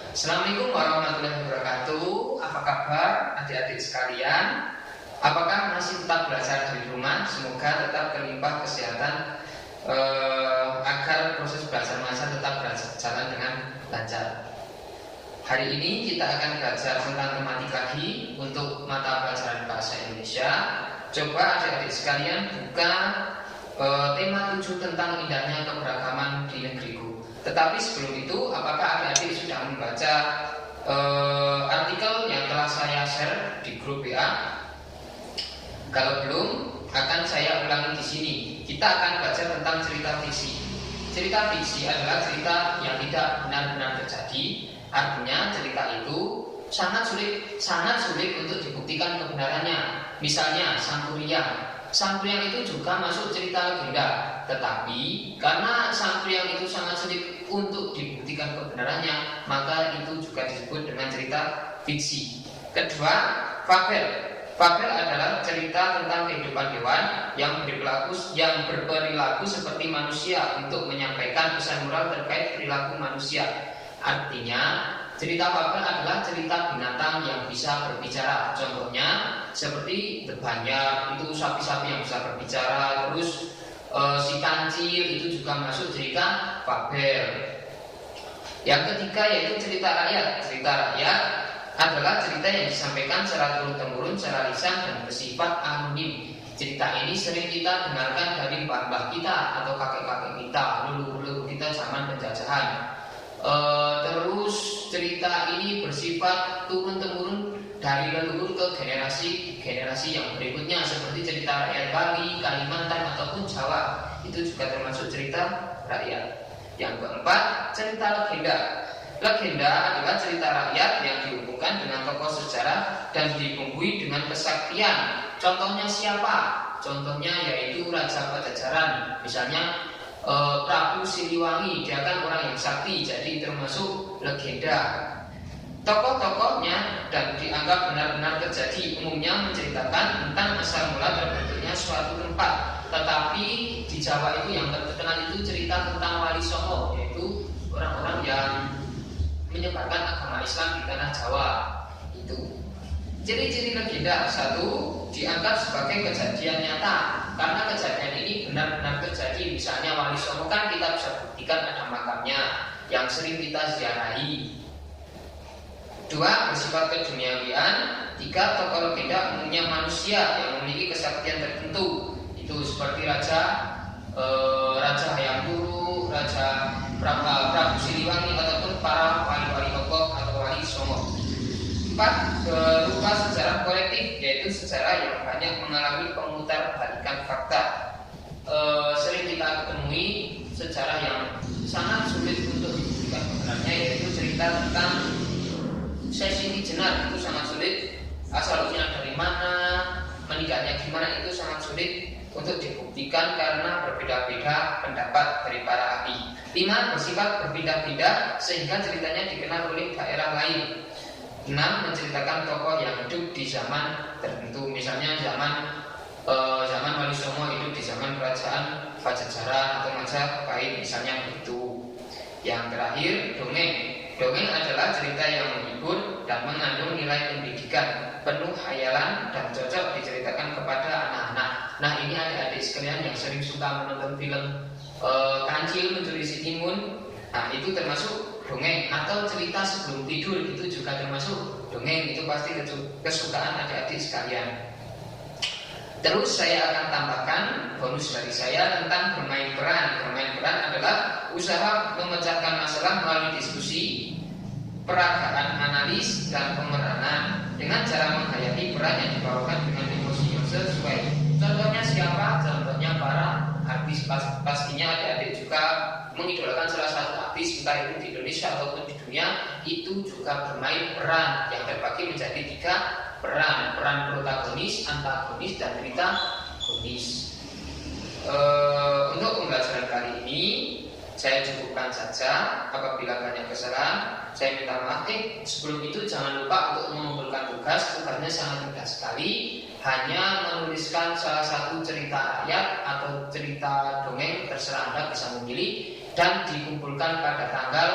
Assalamualaikum warahmatullahi wabarakatuh. Apa kabar adik-adik sekalian? Apakah masih tetap belajar di rumah? Semoga tetap berlimpah kesehatan agar proses belajar mengajar tetap berjalan dengan lancar. Hari ini kita akan belajar tentang tematik lagi untuk mata pelajaran bahasa Indonesia. Coba adik-adik sekalian buka tema 7 tentang indahnya keberagaman di negeriku. Tetapi sebelum itu, apakah adik-adik sudah membaca artikel yang telah saya share di grup WA? Kalau belum, akan saya ulangi di sini. Kita akan baca tentang cerita fiksi. Cerita fiksi adalah cerita yang tidak benar-benar terjadi. Artinya cerita itu sangat sulit untuk dibuktikan kebenarannya. Misalnya Sang Kuryang itu juga masuk cerita legenda. Tetapi karena Sang Kuryang itu sangat sulit untuk dibuktikan kebenarannya, maka itu juga disebut dengan cerita fiksi. Kedua, fabel adalah cerita tentang kehidupan hewan yang berperilaku seperti manusia untuk menyampaikan pesan moral terkait perilaku manusia. Artinya, cerita fabel adalah cerita binatang yang bisa berbicara. Contohnya seperti The Banyak, itu sapi-sapi yang bisa berbicara. Terus si Kancil itu juga masuk cerita fabel. Yang ketiga yaitu cerita rakyat. Cerita rakyat adalah cerita yang disampaikan secara turun-temurun, secara lisan dan bersifat anonim. Cerita ini sering kita dengarkan dari mbah-mbah kita atau kakek-kakek kita, leluhur kita zaman penjajahan. Terus cerita ini bersifat turun-temurun dari leluhur ke generasi yang berikutnya, seperti cerita rakyat Bali, Kalimantan ataupun Jawa. Itu juga termasuk cerita rakyat. Yang keempat, cerita legenda. Legenda adalah cerita rakyat yang dihubungkan dengan tokoh sejarah dan dibumbui dengan kesaktian. Contohnya siapa? Contohnya yaitu Raja Pajajaran. Misalnya Prabu Siliwangi, dia kan orang yang sakti, jadi termasuk legenda. Tokoh-tokohnya dan dianggap benar-benar terjadi, umumnya menceritakan tentang asal mula terbentuknya suatu tempat. Tetapi di Jawa itu yang terkenal itu cerita tentang Wali Songo, yaitu orang-orang yang menyebarkan agama Islam di tanah Jawa. Itu ciri-ciri legenda. Satu, dianggap sebagai kejadian nyata karena kejadian ini benar-benar terjadi. Misalnya Wali Songo kan kita bisa buktikan ada makamnya yang sering kita ziarahi. Dua, bersifat keduniawian. Tiga, tokoh legenda umumnya manusia yang memiliki kesaktian tertentu. Itu seperti Raja Hayam Wuruk, Raja Prabu Siliwangi ataupun para wali-wali tokoh atau wali songo. Empat, berupa sejarah kolektif, yaitu sejarah yang banyak mengalami pemutar-balikan fakta. Sering kita temui sejarah yang sangat sulit untuk dibuktikan kebenarannya, yaitu cerita tentang Sesini Jenar. Itu sangat sulit, asal-usulnya dari mana, meninggalnya gimana, itu sangat sulit untuk dibuktikan karena berbeda-beda pendapat dari para ahli. 5, bersifat berpindah-pindah sehingga ceritanya dikenal oleh daerah lain. 6, menceritakan tokoh yang hidup di zaman tertentu. Misalnya zaman Wali Songo hidup di zaman kerajaan Pajajaran atau Majapahit, misalnya begitu. Yang terakhir, dongeng. Dongeng adalah cerita yang menghibur dan mengandung nilai pendidikan, penuh khayalan dan cocok diceritakan kepada anak-anak. Nah, ini adik-adik sekalian yang sering suka menonton film Kancil Mencuri Si Timun. Nah, itu termasuk dongeng. Atau cerita sebelum tidur, itu juga termasuk dongeng. Itu pasti kesukaan adik-adik sekalian. Terus saya akan tambahkan bonus dari saya tentang bermain peran. Bermain peran adalah usaha memecahkan masalah melalui diskusi, peragaan analis, dan pemeranan dengan cara menghayati peran yang dibawakan dengan emosi yang sesuai. Contohnya siapa? Contohnya para artis. Pastinya adik-adik juga mengidolakan salah satu artis, entah itu di Indonesia ataupun di dunia. Itu juga bermain peran yang terbagi menjadi 3 peran protagonis, antagonis, dan antagonis. Untuk pembelajaran kali ini saya cukupkan saja. Apabila banyak kesalahan, saya minta maaf. Sebelum itu jangan lupa untuk mengumpulkan tugas. Tugasnya sangat mudah sekali. Hanya menuliskan salah satu cerita rakyat atau cerita dongeng, terserah Anda bisa memilih, dan dikumpulkan pada tanggal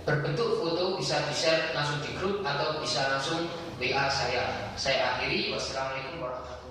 berbentuk foto bisa di-share langsung di grup atau bisa langsung WA saya. Saya akhiri. Wassalamualaikum warahmatullahi wabarakatuh.